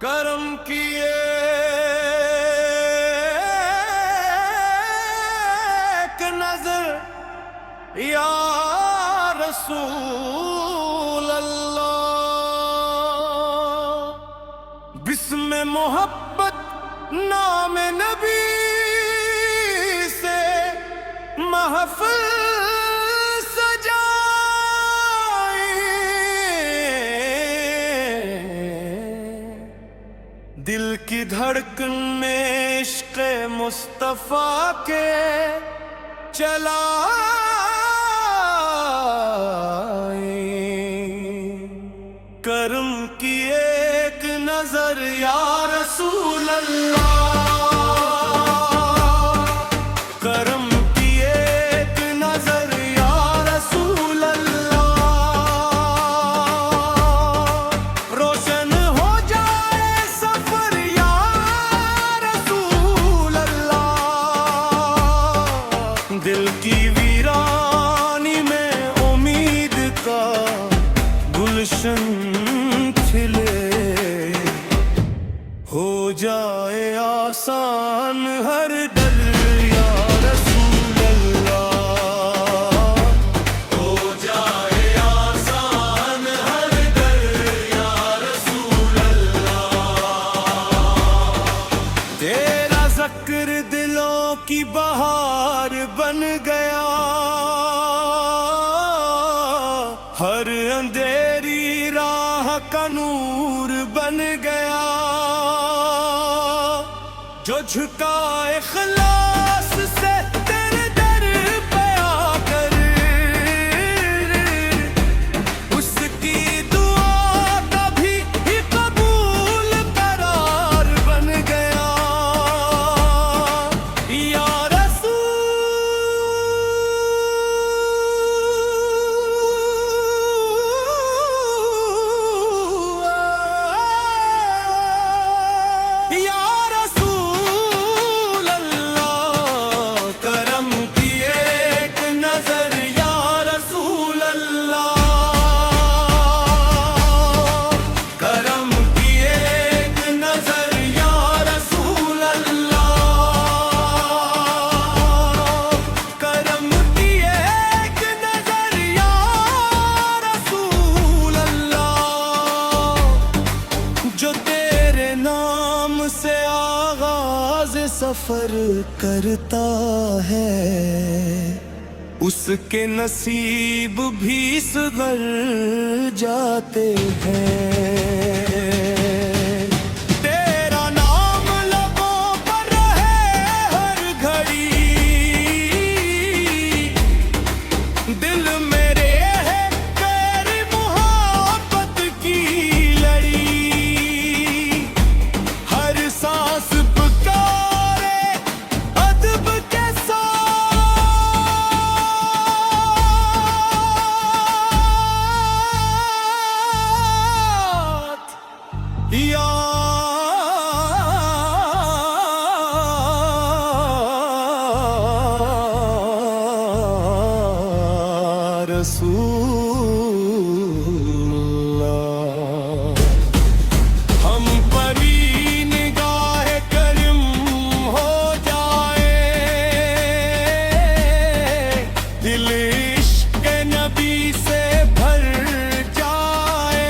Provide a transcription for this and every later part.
کرم کیے ایک نظر یا رسول اللہ، بسم محبت نام نبی سے محفل دل کی دھڑکن میں عشق مصطفیٰ کے چلائیں، کرم کی ایک نظر یا رسول اللہ، کرم کی ایک نظر یا رسول اللہ، روشن ہو جائے سفر یا رسول اللہ، دل کی ویرانی میں امید کا گلشن کھلے، ہو جائے آسان ہر دل یا رسول اللہ، ہو جائے آسان ہر دل یا رسول اللہ، تیرا ذکر دلوں کی بہار بن گیا، ہر اندھیری راہ کا نور بن گیا، جو جھکا اخلاص سے تیرے در پہ آ کر، اس کی دعا کبھی ہی قبول قرار بن گیا، یا رسول اللہ، کرم کی ایک نظر یا رسول اللہ، کرم کی ایک نظر یا رسول اللہ، کرم کی ایک نظر یا رسول اللہ، جو تیرے نام سے آغاز سفر کرتا ہے، اس کے نصیب بھی سدھر جاتے ہیں، تیرا نام لبوں پر رہے ہر گھڑی، دل میرے ہے تیری محبت کی لڑی، ہر سانس پکارے ادب کے ساتھ، یا رسول اللہ، ہم پری نگاہ کرم ہو جائے، دل عشق نبی سے بھر جائے،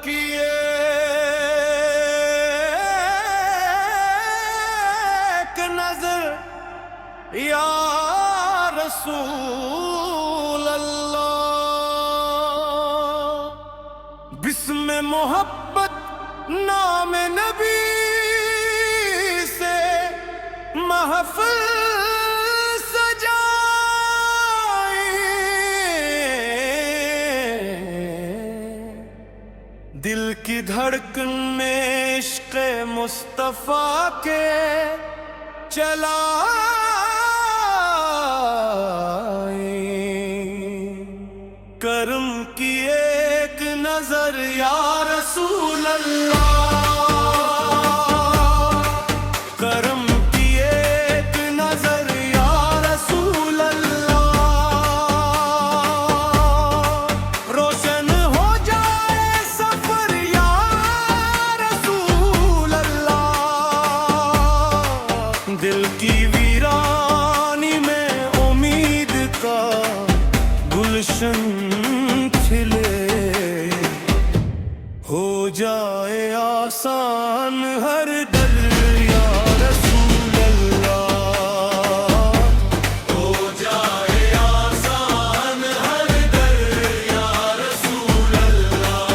کی ایک نظر یا رسول اللہ، بسم محبت نام نبی سے محفل دل کی دھڑکن میں عشق مصطفیٰ کے چلائیں، کرم کی ایک نظر یا رسول اللہ، کرم کی ایک نظر یا رسول اللہ، روشن ہو جائے سفر یا رسول اللہ، دل کی ویرانی میں امید کا گلشن کھلے، ہو جائے آسان ہر دل یا رسول اللہ، ہو جائے آسان ہر دل یا رسول اللہ،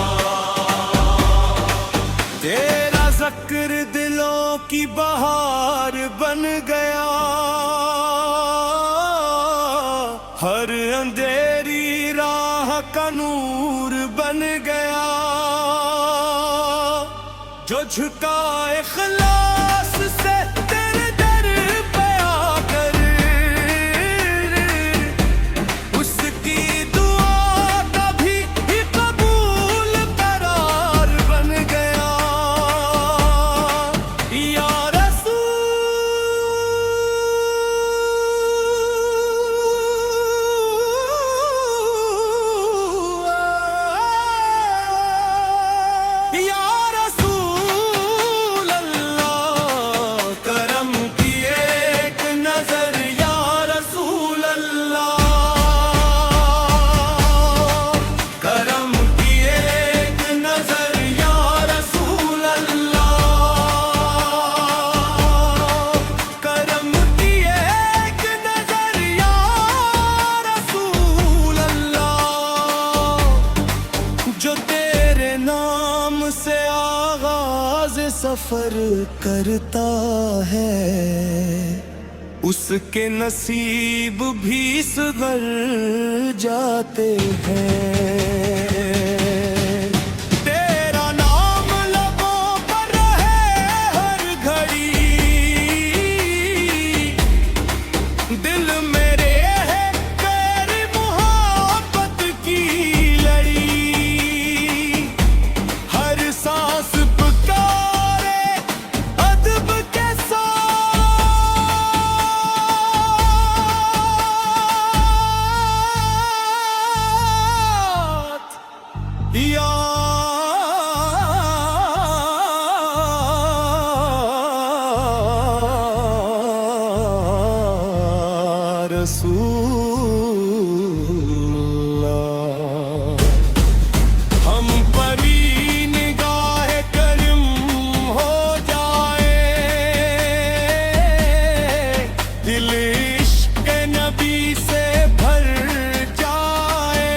تیرا ذکر دلوں کی بہار بن گیا، ہر اندھیری راہ کا نور بن گیا، جو جھکا اخلاص سے تیرے در پہ آ کر، اس کی دعا کبھی ہی قبول قرار بن گیا، یا رسول اللہ، کرم کی ایک نظر یا رسول اللہ، کرم کی ایک نظر یا رسول اللہ، کرم کی ایک نظر یا رسول اللہ، جو تیرے نام سے آغاز سفر کرتا ہے، اس کے نصیب بھی سدھر جاتے ہیں، تیرا نام لبوں پر رہے ہر گھڑی، دل میرے ہے تیری محبت کی لڑی، ہر سانس پکارے ادب کے ساتھ، یا رسول اللہ، ہم پری نگاہ کرم ہو جائے، دل عشق نبی سے بھر جائے،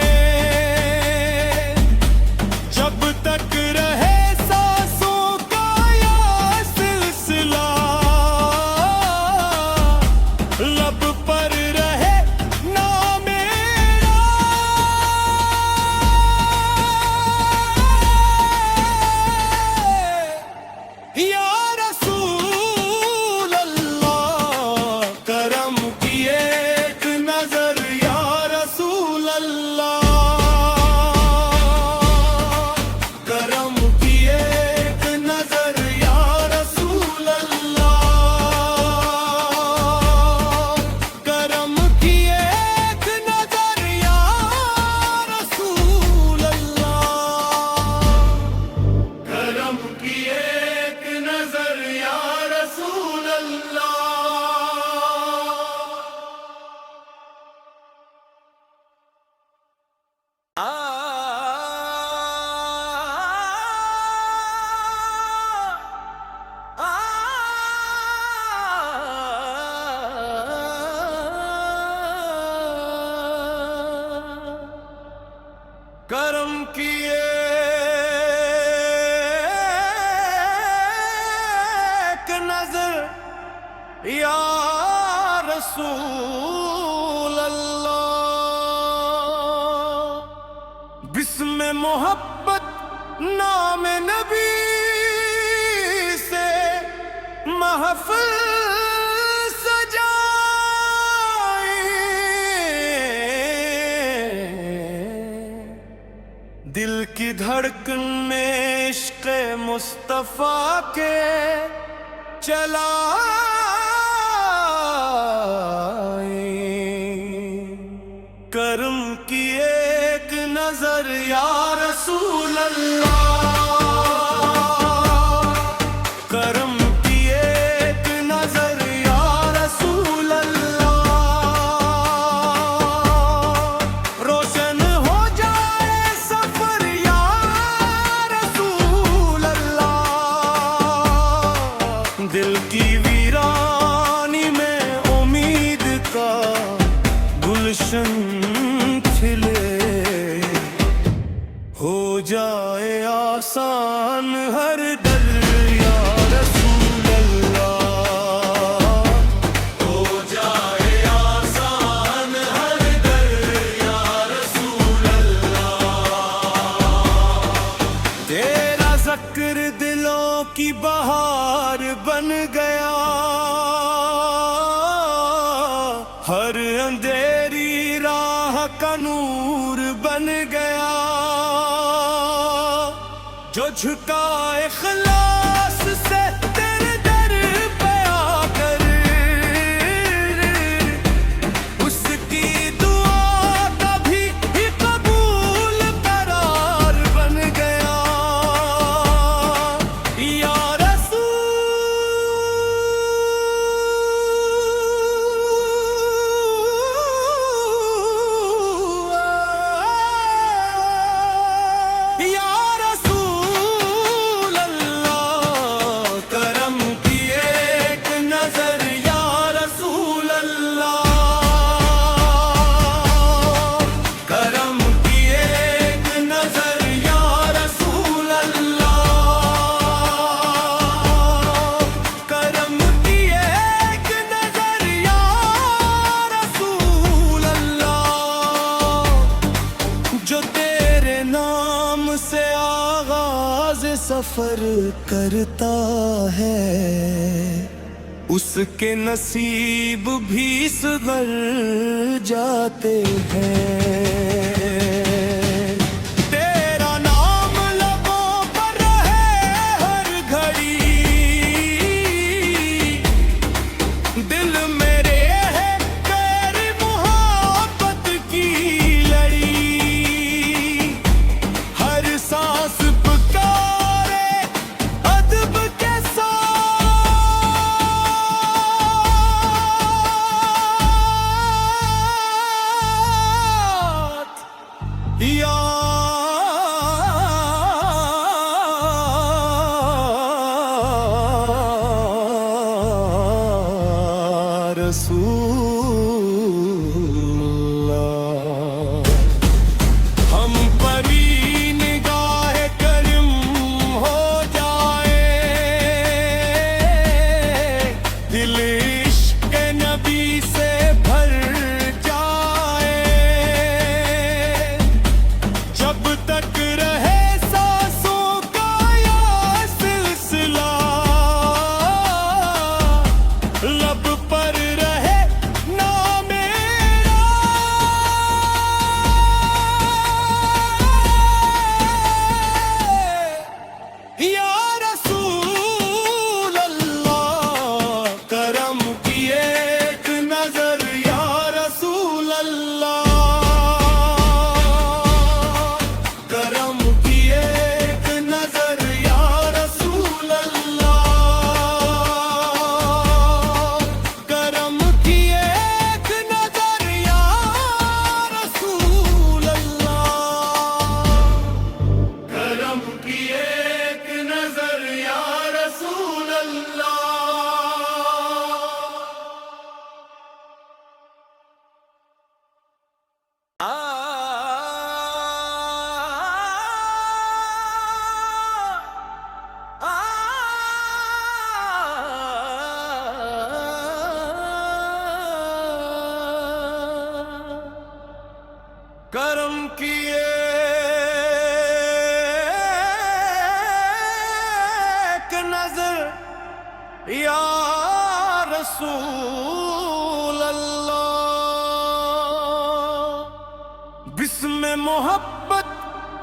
جب تک رہے سانسوں کا یہ سلسلہ، لب پر رہے یا رسول اللہ، بسم محبت نام نبی سے محفل دل کی دھڑکن میں عشق مصطفیٰ کے چلائیں، کرم کی ایک نظر یا رسول اللہ، کرم کی ایک نظر یا رسول اللہ، روشن ہو جائے سفر یا رسول اللہ، دل کی ویرانی میں امید کا گلشن کھلے، ہو جائے آسان ہر در یا رسول اللہ، ہو جائے آسان ہر در یا رسول اللہ، تیرا ذکر دلوں کی بہار بن گیا، ہر اندھیری راہ کا نور بن گیا، جو جھکا اخلاص سے تیرے در پہ آ کر، اس کی دعا کبھی ہی قبول قرار بن گیا، یا سفر کرتا ہے، اس کے نصیب بھی سنور جاتے ہیں، تیرا نام لبوں پر رہے ہر گھڑی، دل میرے ہے تیری محبت کی لڑی، ہر سانس یا رسول اللہ، ہم پر ہی نگاہ کرم ہو جائے، دل عشق نبی سے بھر جائے، جب تک رہے سانسوں کا یہ سلسلہ، لب پر رہے نظر یا رسول اللہ، بسم محبت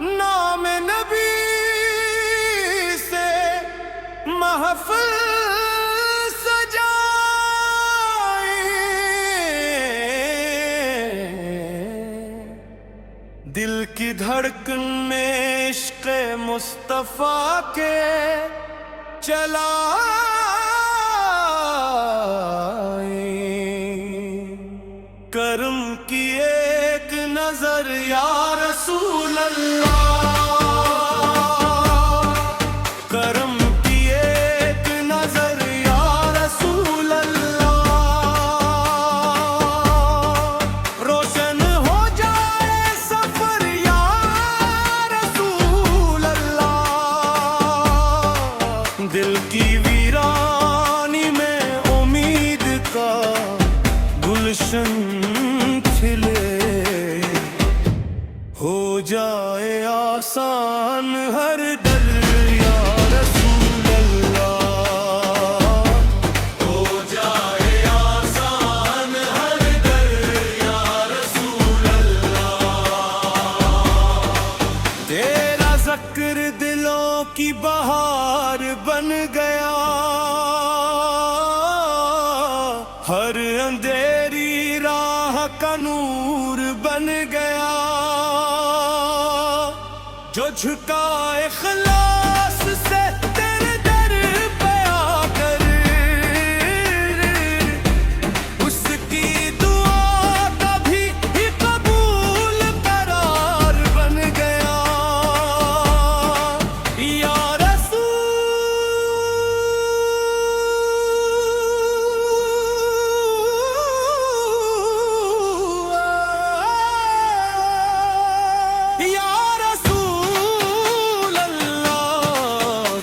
نام نبی سے محفل دل کی دھڑکن میں عشق مصطفیٰ کے چلائیں، کرم کی ایک نظر یا رسول اللہ، کرم کی ایک نظر یا رسول اللہ، روشن ہو جائے سفر یا رسول اللہ، دل کی ویرانی میں امید کا گلشن کھلے، ہو جائے آسان ہر در یا رسول اللہ، ہو جائے آسان ہر در یا رسول اللہ، تیرا ذکر دلوں کی بہار بن گیا، ہر اندھیری راہ کا نور بن گیا، جو جھکا اخلاص سے تیرے در پہ آ کر، اس کی دعا کبھی ہی قبول قرار بن گیا، یا رسول اللہ،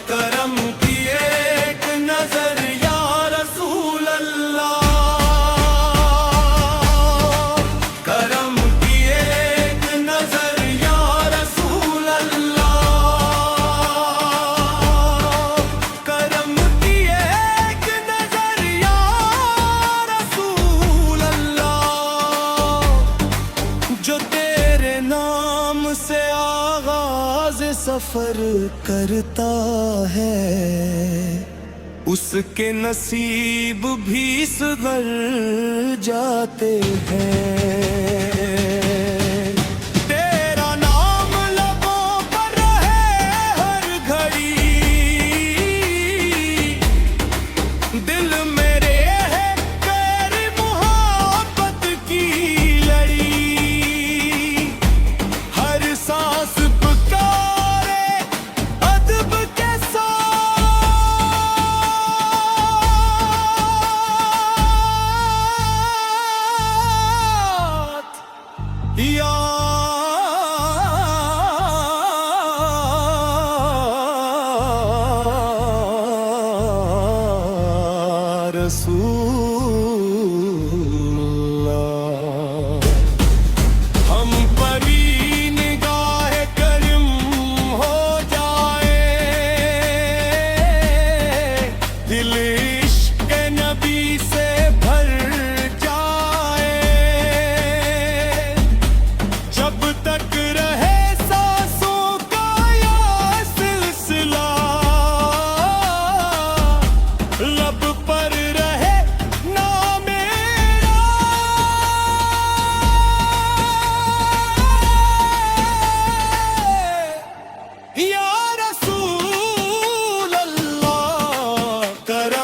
کرم کی ایک نظر یا رسول اللہ، کرم کی ایک نظر یا رسول اللہ، کرم کی ایک نظر یا رسول اللہ، جو تیرے نام سے آغاز سفر کرتا ہے، اس کے نصیب بھی سدھر جاتے ہیں، تیرا نام لبوں پر رہے ہر گھڑی، دل میرے ہے غیر محبت کی لڑی، ہر سانس پکارے ادب کے ساتھ، یا رسول اللہ، ہم پری نگاہ کرم ہو جائے، دل عشق نبی سے بھر جائے، جب تک رہے سانسوں کا یہ سلسلہ، لب پر رہے نام میرا، یا رسول اللہ، کرم